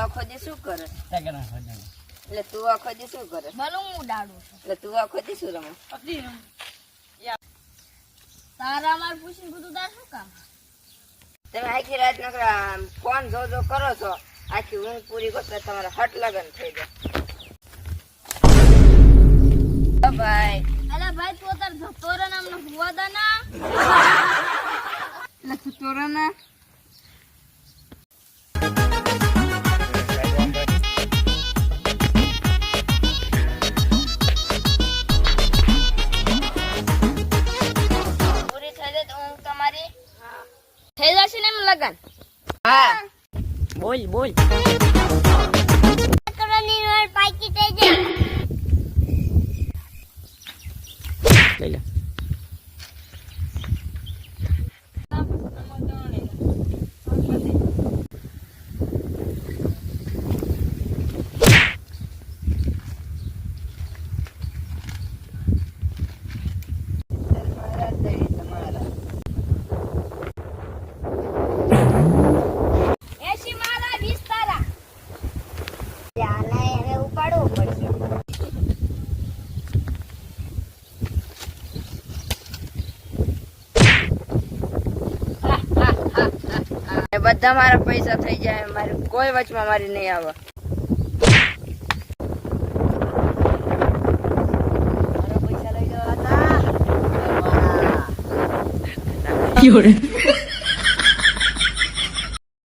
આખો દી શું કરે? એટલે તું આખો દી શું કરે? ભલું હું ઉડાડું છું. એટલે તું આખો દી શું રમે? તારા માર પૂછીને બધું તાર શું કામ? તમે આખી રાત નકરા ફોન જો કરો છો, આખી ઊંઘ પૂરી કરતા તમારા હટ લગન થઈ જાય. ભાઈ અલા ભાઈ તું તાર ધતોરા નામનો હુવા દા ના એટલે તોરણા પૂરી થઈ જાય તો ઊંઘ તમારી થઈ જશે ને એમ લગન. હા બોલ બોલ કરોની રોડ પાકી થઈ જાય. લઈ લે એસી મારા 20 તારા. ત્યાંના એને ઉપાડવું પડશે. એ બધા મારા પૈસા થઈ જાય, મારી કોઈ વચમાં મારી નહીં આવે. મારા પૈસા લઈ જવા હતા.